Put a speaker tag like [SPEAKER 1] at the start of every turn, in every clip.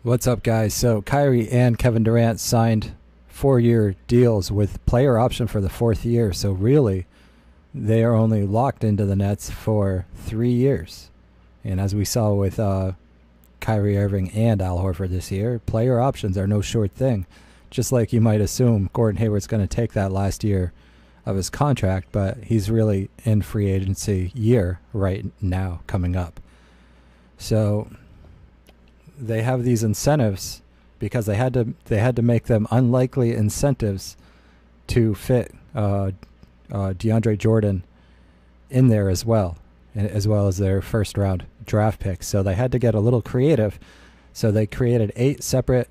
[SPEAKER 1] What's up, guys? So Kyrie and Kevin Durant signed 4-year deals with player option for the fourth year. So really, they are only locked into the Nets for 3 years. And as we saw with Kyrie Irving and Al Horford this year, player options are no short thing. Just like you might assume Gordon Hayward's going to take that last year of his contract, but he's really in free agency year right now coming up. So they have these incentives because they had to make them unlikely incentives to fit DeAndre Jordan in there as well as their first round draft picks. So they had to get a little creative. So they created 8 separate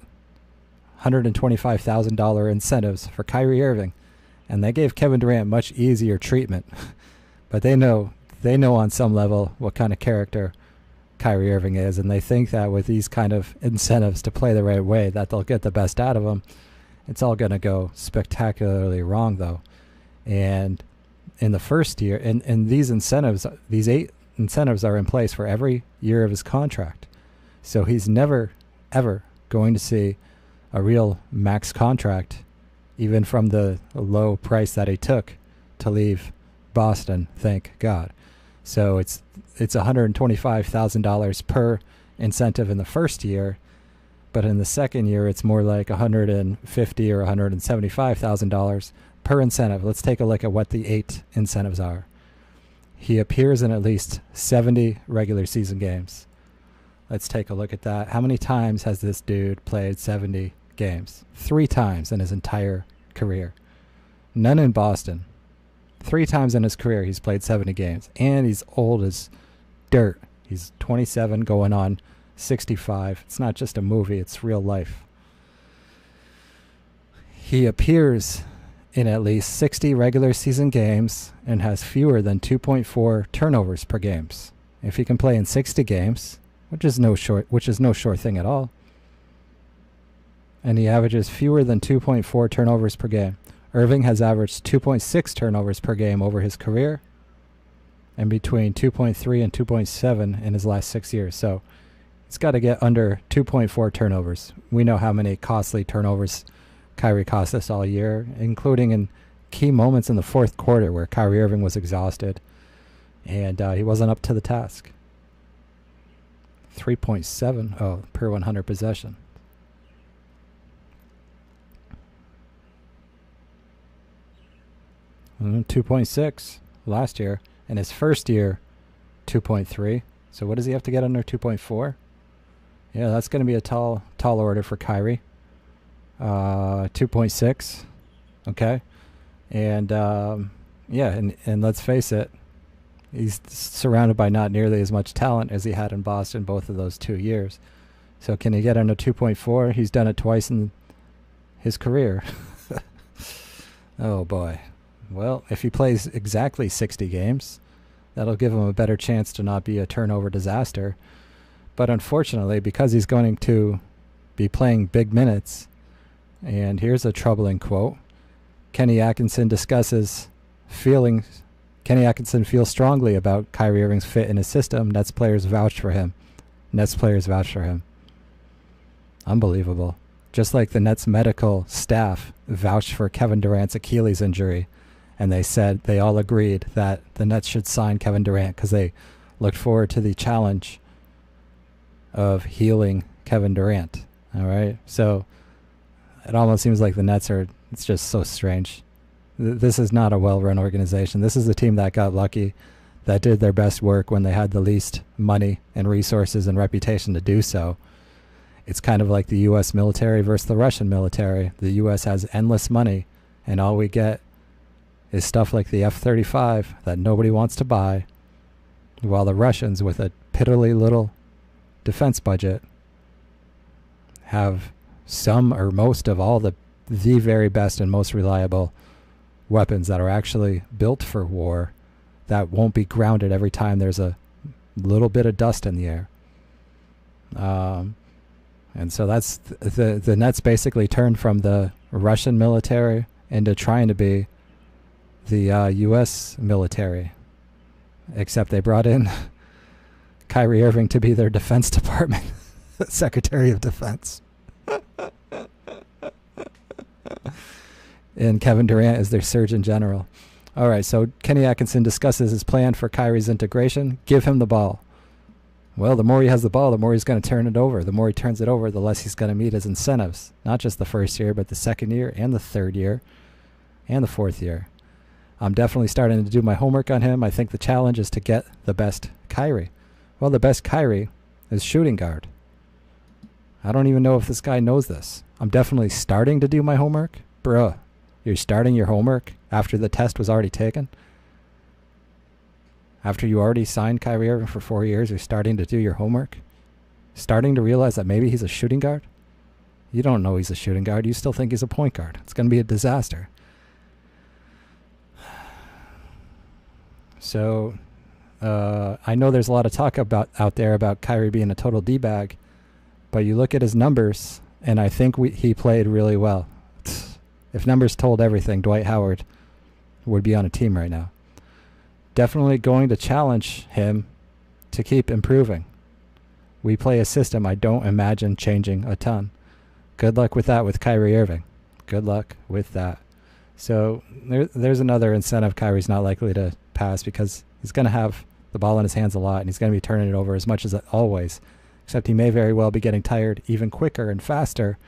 [SPEAKER 1] $125,000 incentives for Kyrie Irving, and they gave Kevin Durant much easier treatment. But they know on some level what kind of character Kyrie Irving is, and they think that with these kind of incentives to play the right way that they'll get the best out of him. It's all going to go spectacularly wrong, though. And in the first year, and these incentives, these 8 incentives are in place for every year of his contract. So he's never, ever going to see a real max contract, even from the low price that he took to leave Boston, thank God. So it's $125,000 per incentive in the first year, but in the second year it's more like $150,000 or $175,000 per incentive. Let's take a look at what the 8 incentives are. He appears in at least 70 regular season games. Let's take a look at that. How many times has this dude played 70 games? 3 times in his entire career. None in Boston. 3 times in his career he's played 70 games, and he's old as dirt. He's 27 going on 65. It's not just a movie, it's real life. He appears in at least 60 regular season games and has fewer than 2.4 turnovers per games. If he can play in 60 games, which is no short thing at all, and he averages fewer than 2.4 turnovers per game. Irving has averaged 2.6 turnovers per game over his career, and between 2.3 and 2.7 in his last 6 years. So he's got to get under 2.4 turnovers. We know how many costly turnovers Kyrie cost us all year, including in key moments in the fourth quarter where Kyrie Irving was exhausted and he wasn't up to the task. 3.7 per 100 possession. 2.6 last year. In his first year, 2.3. So what does he have to get under 2.4? Yeah, that's going to be a tall order for Kyrie. 2.6. Okay. And and let's face it, he's surrounded by not nearly as much talent as he had in Boston both of those 2 years. So can he get under 2.4? He's done it twice in his career. Oh boy. Well, if he plays exactly 60 games, that'll give him a better chance to not be a turnover disaster. But unfortunately, because he's going to be playing big minutes, and here's a troubling quote, Kenny Atkinson discusses feelings. Kenny Atkinson feels strongly about Kyrie Irving's fit in his system. Nets players vouched for him. Nets players vouched for him. Unbelievable. Just like the Nets medical staff vouched for Kevin Durant's Achilles injury. And they said they all agreed that the Nets should sign Kevin Durant because they looked forward to the challenge of healing Kevin Durant. All right. So it almost seems like the Nets it's just so strange. This is not a well-run organization. This is a team that got lucky, that did their best work when they had the least money and resources and reputation to do so. It's kind of like the U.S. military versus the Russian military. The U.S. has endless money, and all we get is stuff like the F-35 that nobody wants to buy, while the Russians, with a piddly little defense budget, have some or most of all the very best and most reliable weapons that are actually built for war that won't be grounded every time there's a little bit of dust in the air. And so that's the Nets basically turned from the Russian military into trying to be the U.S. military, except they brought in Kyrie Irving to be their defense department. Secretary of Defense. And Kevin Durant is their Surgeon General. All right, so Kenny Atkinson discusses his plan for Kyrie's integration. Give him the ball. Well, the more he has the ball, the more he's going to turn it over. The more he turns it over, the less he's going to meet his incentives. Not just the first year, but the second year and the third year and the fourth year. I'm definitely starting to do my homework on him. I think the challenge is to get the best Kyrie. Well, the best Kyrie is shooting guard. I don't even know if this guy knows this. I'm definitely starting to do my homework. Bruh, you're starting your homework after the test was already taken? After you already signed Kyrie Irving for 4 years, you're starting to do your homework? Starting to realize that maybe he's a shooting guard? You don't know he's a shooting guard. You still think he's a point guard. It's going to be a disaster. So, I know there's a lot of talk out there about Kyrie being a total D-bag, but you look at his numbers, and I think he played really well. If numbers told everything, Dwight Howard would be on a team right now. Definitely going to challenge him to keep improving. We play a system I don't imagine changing a ton. Good luck with that with Kyrie Irving. Good luck with that. So there's another incentive Kyrie's not likely to pass, because he's going to have the ball in his hands a lot, and he's going to be turning it over as much as always, except he may very well be getting tired even quicker and faster,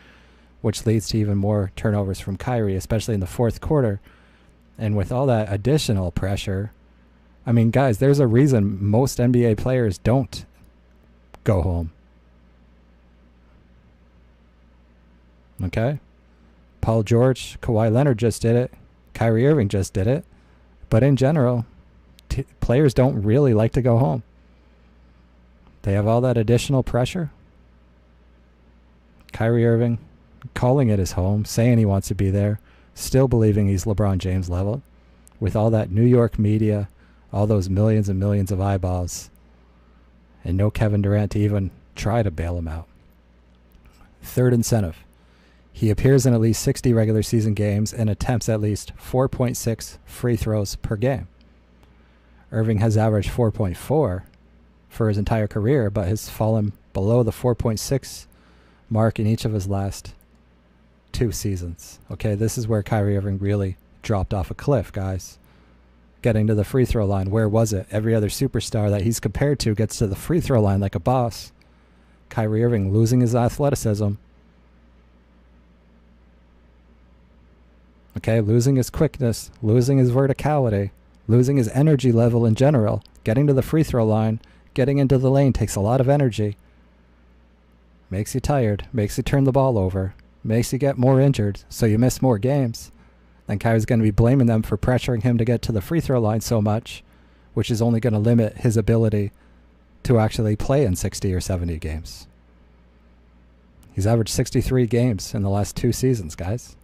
[SPEAKER 1] which leads to even more turnovers from Kyrie, especially in the fourth quarter. And with all that additional pressure, I mean, guys, there's a reason most NBA players don't go home. Okay? Paul George, Kawhi Leonard just did it. Kyrie Irving just did it. But in general, players don't really like to go home. They have all that additional pressure. Kyrie Irving calling it his home, saying he wants to be there, still believing he's LeBron James level, with all that New York media, all those millions and millions of eyeballs, and no Kevin Durant to even try to bail him out. Third incentive. He appears in at least 60 regular season games and attempts at least 4.6 free throws per game. Irving has averaged 4.4 for his entire career, but has fallen below the 4.6 mark in each of his last 2 seasons. Okay, this is where Kyrie Irving really dropped off a cliff, guys. Getting to the free throw line, where was it? Every other superstar that he's compared to gets to the free throw line like a boss. Kyrie Irving losing his athleticism. Okay, losing his quickness, losing his verticality, losing his energy level in general. Getting to the free throw line, getting into the lane takes a lot of energy. Makes you tired, makes you turn the ball over, makes you get more injured, so you miss more games. Then Kyrie's going to be blaming them for pressuring him to get to the free throw line so much, which is only going to limit his ability to actually play in 60 or 70 games. He's averaged 63 games in the last 2 seasons, guys.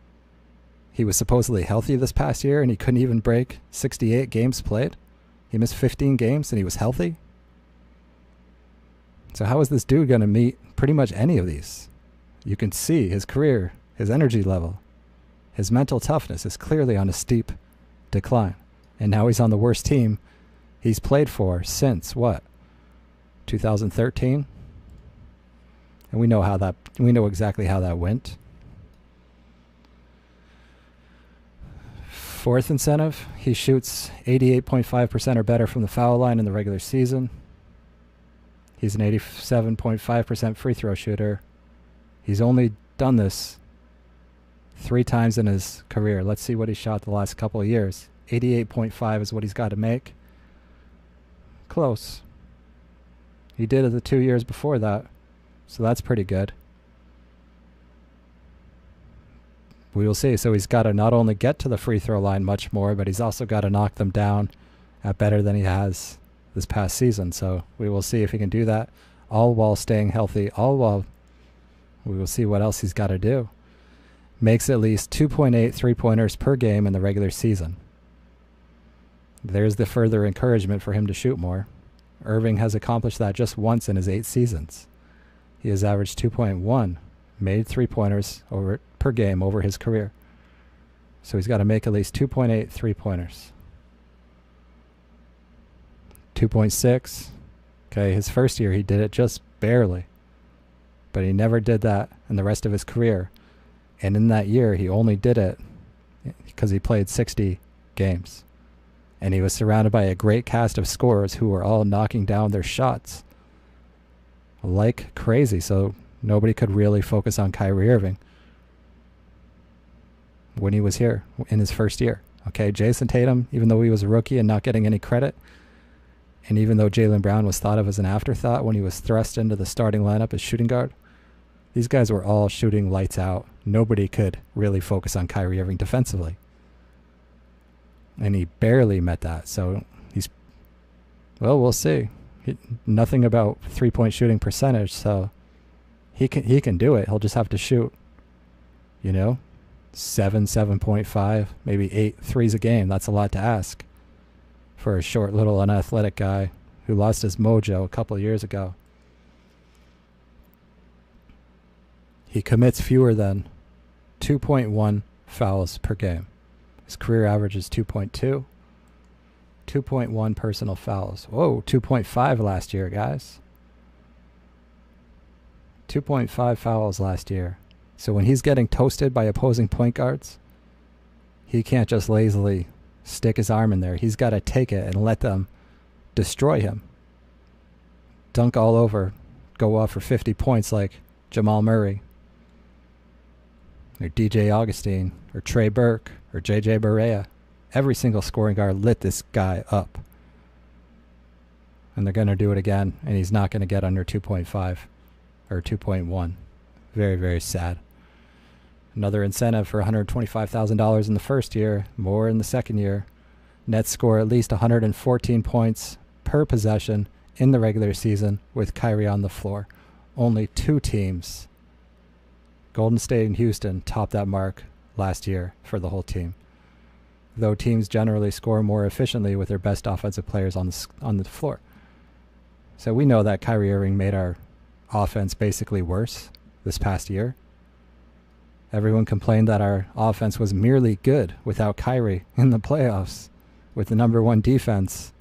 [SPEAKER 1] He was supposedly healthy this past year, and he couldn't even break 68 games played. He missed 15 games, and he was healthy. So how is this dude going to meet pretty much any of these? You can see his career, his energy level, his mental toughness is clearly on a steep decline. And now he's on the worst team he's played for since, what, 2013? And we know exactly how that went. Fourth incentive, he shoots 88.5% or better from the foul line in the regular season. He's an 87.5% free throw shooter. He's only done this 3 times in his career. Let's see what he shot the last couple of years. 88.5 is what he's got to make. Close. He did it the 2 years before that, so that's pretty good. We will see. So he's got to not only get to the free throw line much more, but he's also got to knock them down at better than he has this past season. So we will see if he can do that, all while staying healthy, all while we will see what else he's got to do. Makes at least 2.8 three-pointers per game in the regular season. There's the further encouragement for him to shoot more. Irving has accomplished that just once in his 8 seasons. He has averaged 2.1 made three-pointers per game over his career. So he's got to make at least 2.8 three-pointers. 2.6. Okay, his first year he did it just barely. but he never did that in the rest of his career. And in that year, he only did it because he played 60 games. And he was surrounded by a great cast of scorers who were all knocking down their shots like crazy. So nobody could really focus on Kyrie Irving when he was here in his first year. Okay, Jason Tatum, even though he was a rookie and not getting any credit, and even though Jaylen Brown was thought of as an afterthought when he was thrust into the starting lineup as shooting guard, these guys were all shooting lights out. Nobody could really focus on Kyrie Irving defensively. And he barely met that. So we'll see. Nothing about three-point shooting percentage, so he can do it. He'll just have to shoot, 7.5, maybe 8 threes a game. That's a lot to ask for a short, little, unathletic guy who lost his mojo a couple of years ago. He commits fewer than 2.1 fouls per game. His career average is 2.2. 2.1 personal fouls. Whoa, 2.5 last year, guys. 2.5 fouls last year. So when he's getting toasted by opposing point guards, he can't just lazily stick his arm in there. He's got to take it and let them destroy him. Dunk all over, go off for 50 points like Jamal Murray, or DJ Augustine, or Trey Burke, or JJ Barea. Every single scoring guard lit this guy up. And they're going to do it again, and he's not going to get under 2.5 or 2.1. Very, very sad. Another incentive for $125,000 in the first year, more in the second year. Nets score at least 114 points per possession in the regular season with Kyrie on the floor. Only 2 teams, Golden State and Houston, topped that mark last year for the whole team. Though teams generally score more efficiently with their best offensive players on the floor. So we know that Kyrie Irving made our offense basically worse this past year. Everyone complained that our offense was merely good without Kyrie in the playoffs with the number 1 defense.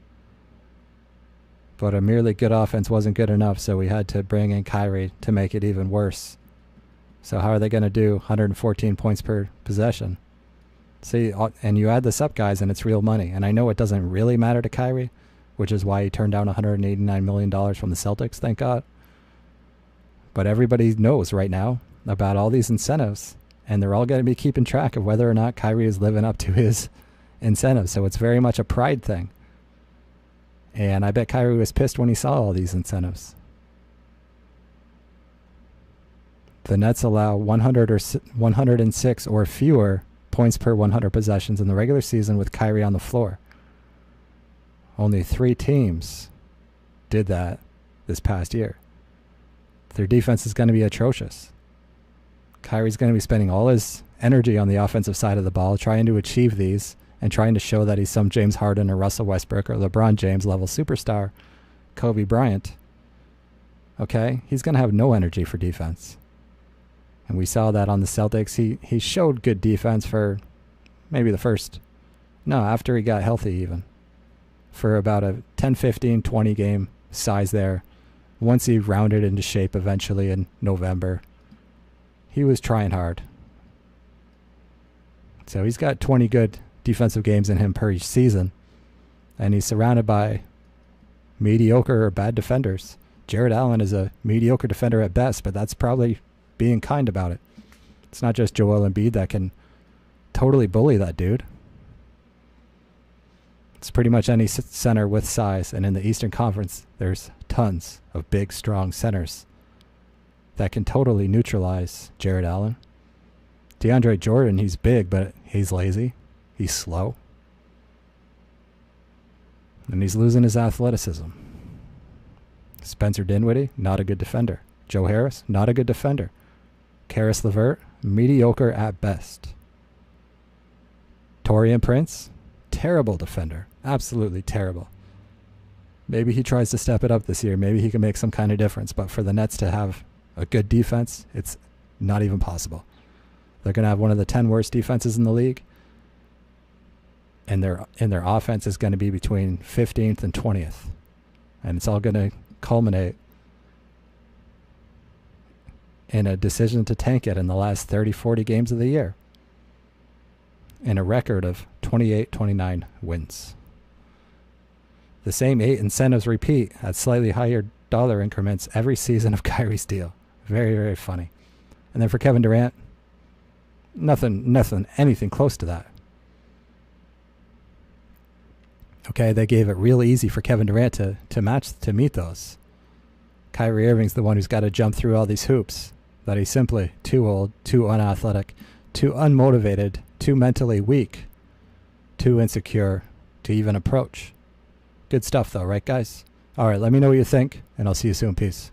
[SPEAKER 1] But a merely good offense wasn't good enough, so we had to bring in Kyrie to make it even worse. So how are they going to do 114 points per possession? See, and you add this up, guys, and it's real money. And I know it doesn't really matter to Kyrie, which is why he turned down $189 million from the Celtics, thank God. But everybody knows right now about all these incentives, and they're all going to be keeping track of whether or not Kyrie is living up to his incentives. So it's very much a pride thing. And I bet Kyrie was pissed when he saw all these incentives. The Nets allow 106 or fewer points per 100 possessions in the regular season with Kyrie on the floor. Only 3 teams did that this past year. Their defense is going to be atrocious. Kyrie's going to be spending all his energy on the offensive side of the ball trying to achieve these and trying to show that he's some James Harden or Russell Westbrook or LeBron James level superstar, Kobe Bryant. Okay? He's going to have no energy for defense. And we saw that on the Celtics. He showed good defense for maybe after he got healthy even. For about a 10, 15, 20 game size there. Once he rounded into shape eventually in November, he was trying hard. So he's got 20 good defensive games in him per each season. And he's surrounded by mediocre or bad defenders. Jared Allen is a mediocre defender at best, but that's probably being kind about it. It's not just Joel Embiid that can totally bully that dude. It's pretty much any center with size. And in the Eastern Conference, there's tons of big, strong centers that can totally neutralize Jared Allen. DeAndre Jordan, he's big, but he's lazy. He's slow. And he's losing his athleticism. Spencer Dinwiddie, not a good defender. Joe Harris, not a good defender. Karis LeVert, mediocre at best. Taurean Prince, terrible defender. Absolutely terrible. Maybe he tries to step it up this year. Maybe he can make some kind of difference. But for the Nets to have a good defense, it's not even possible. They're going to have one of the 10 worst defenses in the league. And their offense is going to be between 15th and 20th. And it's all going to culminate in a decision to tank it in the last 30, 40 games of the year. And a record of 28-29 wins. The same 8 incentives repeat at slightly higher dollar increments every season of Kyrie's deal. Very, very funny. And then for Kevin Durant, nothing, anything close to that. Okay, they gave it real easy for Kevin Durant to meet those. Kyrie Irving's the one who's got to jump through all these hoops that he's simply too old, too unathletic, too unmotivated, too mentally weak, too insecure to even approach. Good stuff though, right guys? All right, let me know what you think, and I'll see you soon. Peace.